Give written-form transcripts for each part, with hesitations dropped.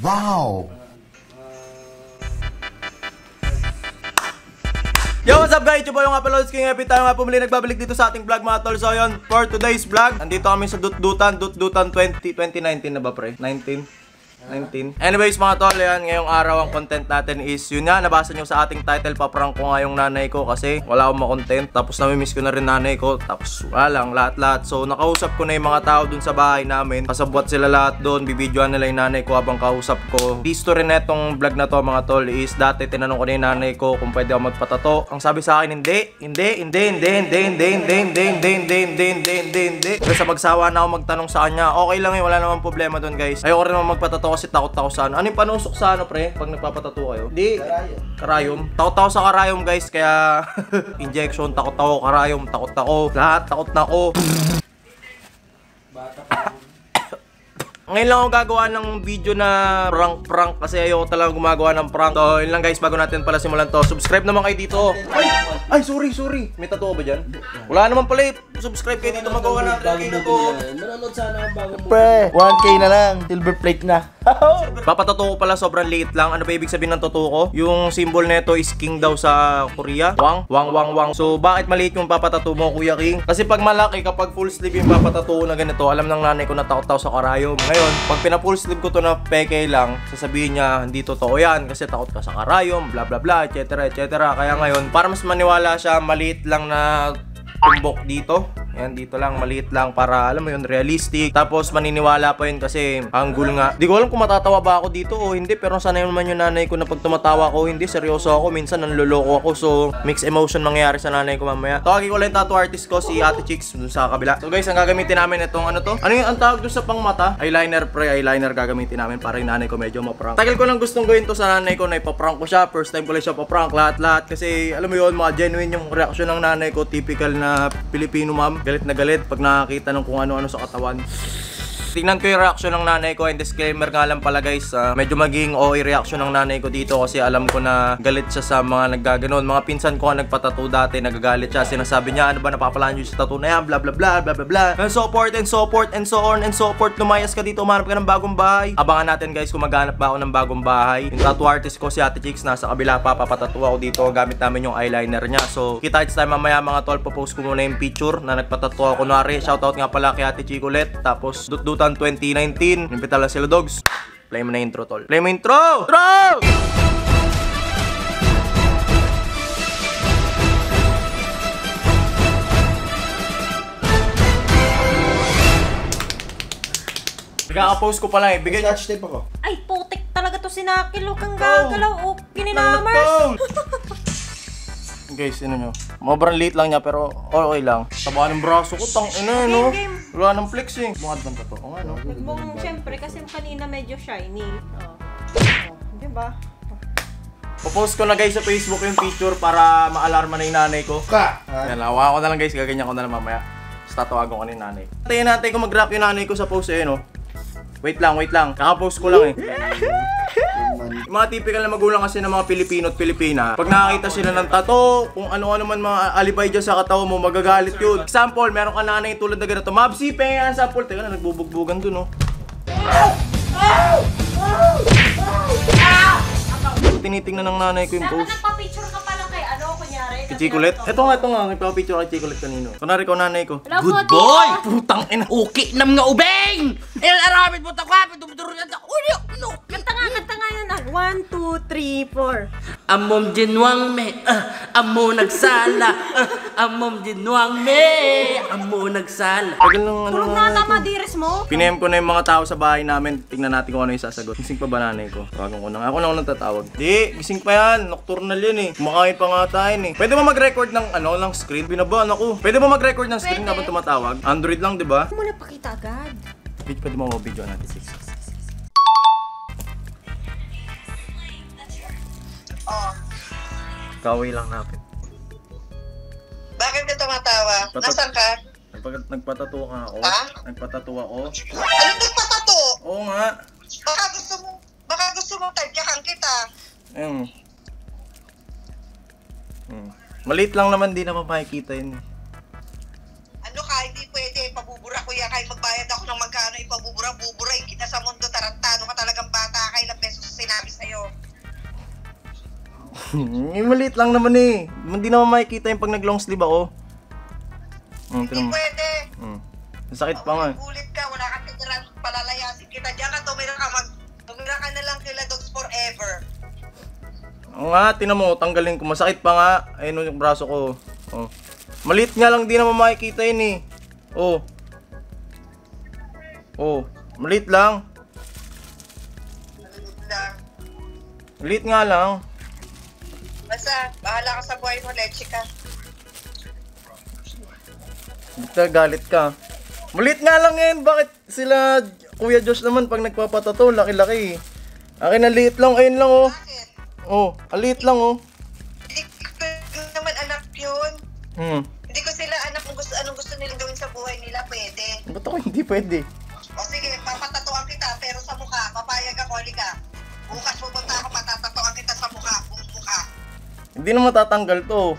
Wow! Yo, what's up guys? Yung po yung Uploads King. Every time nga pumuli nagbabalik dito sa ating vlog mga tol. So yun, for today's vlog, nandito kami sa Dutdutan 2019 na ba pre? 19. Anyways mga tol, yan, ngayong araw ang content natin is yun nga, nabasa nyo sa ating title, paprank ko nga yung nanay ko kasi wala akong makontent. Tapos namimiss ko na rin nanay ko, tapos wala lang, lahat. So nakausap ko na yung mga tao dun sa bahay namin, kasabwat sila lahat dun, bibidyoan nila yung nanay ko habang kausap ko. History na itong vlog na to mga tol is, dati tinanong ko na yung nanay ko kung pwede ako magpatato. Ang sabi sa akin, hindi. Kasi sa magsawa na ako magtanong sa kanya, okay lang yun, wala namang problema dun guys. Ayoko rin naman magpatato kasi takot ako sa ano. Ano yung panusok sa ano pre? Pag nagpapatato kayo? Di. Karayom. Takot ako sa karayom guys. Kaya injection. Takot ako. Karayom. Takot ako. Lahat. Takot na ako. Ngayon lang ako gagawa ng video na prank kasi ayoko talaga gumagawa ng prank. So yun lang guys, bago natin pala simulan to, subscribe naman kayo dito. Ay sorry. May tattoo ba dyan? Wala naman pala eh. Subscribe kayo dito, magawa natin kayo na to. Manonood sana ang bagong Pre, 1K na lang. Silver plate na. Papatato ko pala, sobrang liit lang. Ano ba ibig sabihin ng tattoo ko? Yung symbol nito is king daw sa Korea. Wang. So bakit maliit yung papatato mo, Kuya King? Kasi pag malaki, kapag full sleeve yung papatato na ganito, alam ng nanay ko na takot sa karayom. Ngayon, pag pina-full sleeve ko to na peke lang, sasabihin niya, hindi totoo yan kasi takot ka sa karayom, bla bla bla, etc. Kaya ngayon, para mas maniwala siya, maliit lang na tumbok dito. Yan, dito lang, maliit lang para, alam mo yun, realistic. Tapos maniniwala pa yun kasi angle nga. Di ko alam kung matatawa ba ako dito o hindi, pero sanay naman yung nanay ko na pag tumatawa ko, hindi, seryoso ako. Minsan nanloloko ako, so mixed emotion mangyayari sa nanay ko mamaya. Tawagin ko lang yung tattoo artist ko, si Ate Chicks, dun sa kabila. So guys, ang gagamitin namin itong ano to? Ano yung ang tawag dun sa pangmata? Eyeliner pre, eyeliner gagamitin namin para yung nanay ko medyo maprank. Tagal ko lang gustong gawin to sa nanay ko na ipaprank ko siya. First time ko lang siya paprank, lahat. Kasi alam mo yun, mga genuine yung reaction ng nanay ko, typical na Pilipino ma'am. Galit na galit pag nakakita ng kung ano-ano sa katawan. Tingnan ko yung reaction ng nanay ko, and disclaimer nga lang pala guys, medyo maging OA reaction ng nanay ko dito kasi alam ko na galit siya sa mga naggaganon. Mga pinsan ko nga nagpatato dati, nagagalit siya. Sinasabi niya, ano ba napapalaan nyo sa tattoo na yan, bla bla bla bla bla bla. And so forth and so on and so forth. Lumayas ka dito, umanap ka ng bagong bahay. Abangan natin guys kung maghanap ba ako ng bagong bahay. Yung tattoo artist ko si Ate Chicks nasa kabila pa, papatato ako dito gamit namin yung eyeliner niya. So kita it's time mamaya mga tol, post ko muna yung picture na nagpatato ako. Kunwari, shoutout nga pala kay Ate Chicolet. Tapos Dutdutan 2019. Nimpita lang sila dogs. Play mo na intro tol. Play mo intro! Nagkaka-post ko pa lang eh. Bigay Scotch tape ako. Ay, putik talaga to si Nakil. Huwag kang gagalaw. O, kininamers. Guys, ano nyo? Mabrang late lang niya pero okay lang. Taba ng braso ko, tang ina no? Wala nang flex eh. Bungad bang to? O nga no? Huwag siyempre kasi kanina medyo shiny. Diba? Popost ko na guys sa Facebook yung picture para ma-alarma na yung nanay ko. Yan, hawa ko na lang guys, gaganyan ko na lang mamaya. Tapos tatawagan ko na yung nanay. Tayo natin kung mag-rap yung nanay ko sa post eh no? Wait lang. Kaka-post ko lang eh. Yung mga typical na magulang kasi ng mga Pilipino at Pilipina, pag nakakita sila ng tattoo, kung ano-ano man mga alibay dyan sa katawan mo, magagalit yun. Example, meron ka nanay tulad na ganito, Mabsi, pengen sample. Teka na, nagbubugbugan dun, no? Tinitingnan ng nanay ko yung Dapat post. nagpa-picture ka pala kay ano, kunyari. Kay Chicolet? Ito nga, nagpapicture kay Chicolet kanino. Kunwari ko nanay ko. Good boy! Putang ina. Okay nam nga ubeng! Aramid mo takwapin, dumuturo yan sa ulo! No! Kanta nga yun. 1, 2, 3, 4. Amom ginwang me, amo nagsala, amom ginwang me, amo nagsala. Tagal nung Tulog na tama, diris mo. Pinem ko na yung mga tao sa bahay namin. Tingnan natin kung ano yung sasagot. Gising pa ba nanay ko? Tawagan ko na. Ako na ako nagtatawag. Di, gising pa yan. Nocturnal yan eh. Kumakain pa nga tayo eh. Pwede ba mag-record ng ano, ng screen? Binabaan ako. Pwede ba mag-record ng screen habang tumatawag? Android lang, di ba? Huwag mo na pakita agad. Pwede mo mag-video natin. Kaway lang natin. Bakit ka tumatawa? Nasaan ka? Nagpatato ka ako. Ha? Nagpatato ako. Ano nagpatato? Oo nga. Baka gusto mo tadyakan kita. Maliit lang naman, di naman makikita yun. Ano ka, hindi pwede. Pabubura ko yan. Kahit magbayad ako ng magkano, ipabubura-bubura. Kita sa mundo, tarantado ka talagang bata. Kailan Maliit lang naman eh. Hindi naman makikita yung pag nag-long sleeve ako. Hindi Tinan mo. pwede. Sakit pa nga. Ulit ka, wala kang titiran, palalayasin kita. Diyan ka, tumira ka na lang kila dogs forever. Oo nga, tinan mo, tanggalin ko. Masakit pa nga. Ayun yung braso ko. Oh. Maliit nga lang, di naman makikita yun eh. Oh. Oh, maliit lang. Malulit lang. Maliit nga lang. Basta, bahala ka sa buhay mo, leche ka. Basta galit ka. Maliit nga lang yan. Bakit sila, Kuya Josh naman, pag nagpapatato, laki-laki. Akin na liit lang. Ayun lang oh. Bakit? Oh, aliit lang oh. Hindi ko naman anak yun. Hindi ko sila anak kung anong gusto nilang gawin sa buhay nila, pwede. Ba't ako hindi pwede? O sige, papatatuan kita, pero sa mukha, papayag ako, halika. Bukas pupunta ako, patatatuan kita sa mukha, buong mukha. Hindi na matatanggal to.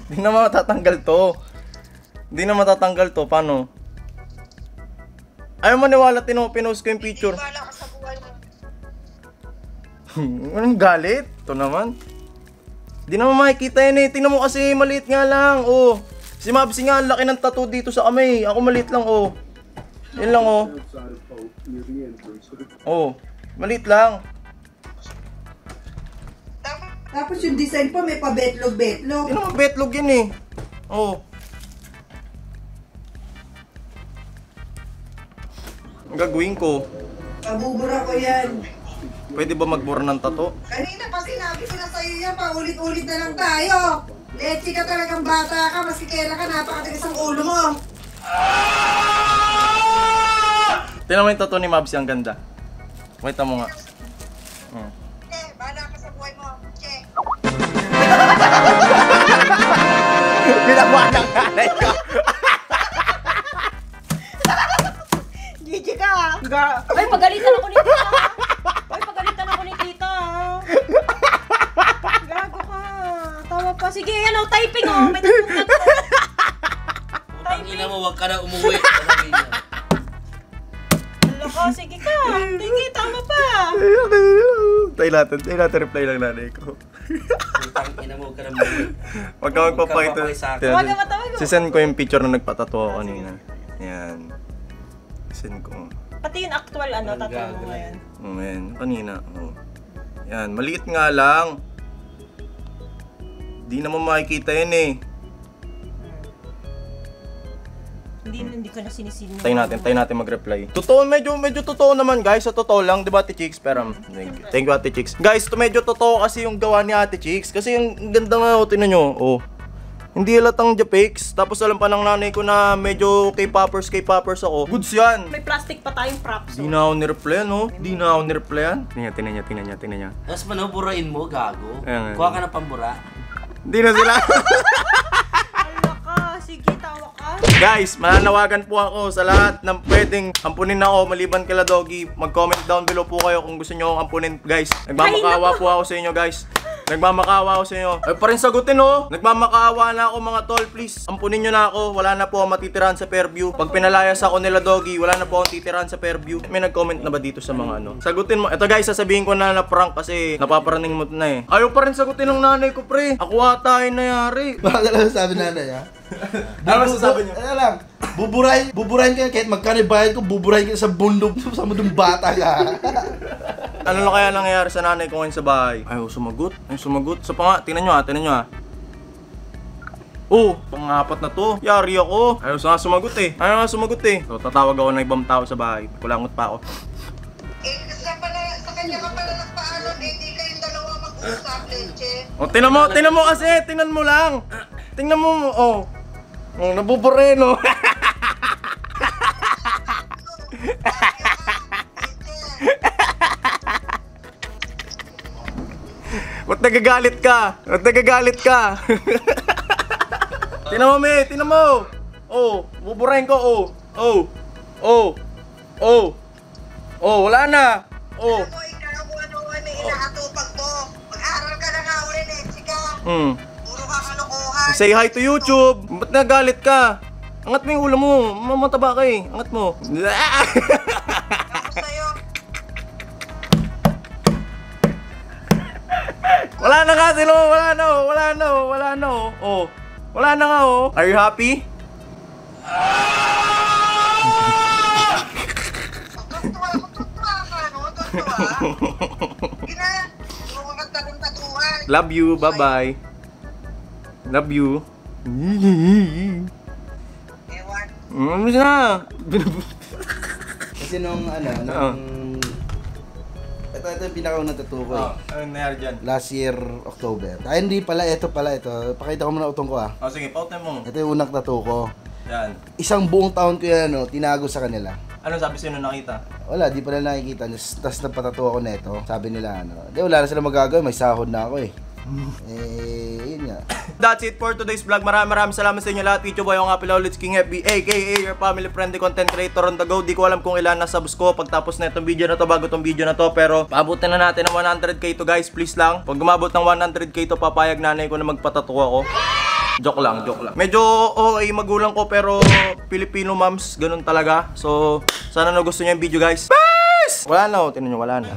Hindi na matatanggal to. Hindi na matatanggal to. Paano? Ayaw maniwala, pinost ko yung picture. Hindi bahala ka sa buhay mo. Anong galit? Ito naman. Hindi naman makikita yun eh. Tingnan mo kasi maliit nga lang. Oh. Si Mabsi nga, ang laki ng tattoo dito sa kamay. Ako maliit lang oh. Yan lang oh. Oh. Maliit lang. Tapos yung design pa may pa-betlog-betlog. Hindi naman betlog yun eh. Oh. Ang gagawin ko, Pabubura ko yan. pwede ba magbura ng tato? Kanina pa sinabi ko na sa'yo yan, paulit-ulit na lang tayo. Leche ka talagang bata ka, maski kailan ka, napakatigas ang ulo mo. Tingnan mo yung tato ni Mabsi, ang ganda. Wait mo nga. Che, bahala ka sa buhay mo. Che. Binabuhan ng nanay ko. Gigi ka. Ay, pagalitan ako ni tita. Ay, pagalitan ako ni tita. Gago ka. Tawa pa. Sige, yan o, typing o. May tatlong Putang ina mo, wag ka na umuwi. Sabi niya. Hala ka, sige ka. Sige, tama pa. Tayo natin reply lang nanay ko. Putang ina mo, wag ka na umuwi. Huwag ka magpapakita. Tawagan mo, tawagan mo. Sisend ko yung picture na nagpatato ako kanina. Yan. Send ko. Pati yung actual tattoo mo ngayon. Oh, yan. Kanina. Oh. Yan. Maliit nga lang. Di naman makikita yan eh. Hindi ko na sinisin. Tayo natin mag-reply. Totoo, medyo totoo naman guys. Sa totoo lang, di ba Ate Chicks? Pero, thank you Ate Chicks. Guys, medyo totoo kasi yung gawa ni Ate Chicks. Kasi yung ganda nga, tingnan nyo. Oh. Hindi halatang japakes. Tapos alam pa ng nanay ko na medyo K-poppers ako. Goods yan. May plastic pa tayong props. Di na ako nireplyan, no? Di na ako nireplyan. Tingnan niya. Tapos manuburain mo, gago. Ayan. Kuha ka ng pambura. Di na sila. Hala ka. Sige, tawa ka. Guys, mananawagan po ako sa lahat ng pwedeng ampunin ako maliban kila Doggy. Mag-comment down below po kayo kung gusto nyo akong ampunin, guys. Nagmamakaawa po ako sa inyo, guys. Nagmamakaawa ako sa inyo. Ay pa rin sagutin oh. Nagmamakaawa na ako mga tol, please. Ampunin nyo na ako. Wala na po ako matitirahan sa Fairview. Pag pinalayas ako nila Doggy, wala na po akong titirahan sa Fairview. May nag-comment na ba dito sa mga ano? Sagutin mo. Ito guys, sasabihin ko na prank kasi napaparaning mo na eh. Ayaw pa rin sagutin ng nanay ko, pre. Ako ata ay nangyari. Bakit lang sabi nanay ha? Ano masasabi niyo? Ano lang, buburahin ka kahit magkano bayad ko, buburahin ka sa bundok sa mundong bata ka. Ano na kaya nangyayari sa nanay ko ngayon sa bahay? Ayaw sumagot. Sa pa nga, tingnan nyo ha. Oh, pangapat na to. Yari ako. Ayaw nga sumagot eh. So, tatawag ako ng ibang tao sa bahay. Kulangot pa ako. Sa kanya ka pala nagpaalam, hindi kayong dalawa mag-usap, leche. Oh, tingnan mo kasi. Tingnan mo lang. Tingnan mo, oh. Oh, nabubure, no? Ba't nagagalit ka? Tingnan mo, me. Tingnan mo. Oh, buburahin ko, oh. Oh, wala na. Oh. Ako, ikaw ano inaatupag mo. Mag-aral ka na nga uli, leche ka. Puro ka kalokohan. Say hi to YouTube. Ba't nagalit ka? Angat mo yung ulo mo. Mamataba ka eh. Angat mo. Ako sa'yo. Tino, wala na, oh. Wala na, oh. Wala na, oh. Oh. Wala na nga, oh. Are you happy? Tuwa ka, no? Tuwa. Gina, huwag kang tatuan. Love you, bye-bye. Love you. Ewan. Bisa na. Kasi nung ito yung pinakaunang tattoo ko eh. Anong nangyari dyan? Last year, October. Ay, hindi pala, ito. Pakita ko muna utong ko ah. Oh, sige, pautin mo. Ito yung unang tattoo ko. Yan. Isang buong taon ko yan, tinago sa kanila. Anong sabi sa'yo nung nakita? Wala, di pala nakikita. Tapos nagpatato ako neto. Sabi nila, di wala na sila magagawa, may sahod na ako eh. Yun nga. That's it for today's vlog. Maraming salamat sa inyo lahat. Video boy, ako nga pala ulit King FB, aka your family friendly content creator on the go. Di ko alam kung ilan na subs ko pagtapos na itong video na to, bago itong video na to. Pero paabutin na natin ng 100k to guys, please lang. Pag gumabot ng 100k to, papayag nanay ko na magpatato ako. Joke lang, joke lang. Medyo okay magulang ko pero Filipino moms, ganun talaga. So, sana nagustuhan niyo yung video guys. Peace! Wala na, tinan nyo, wala na.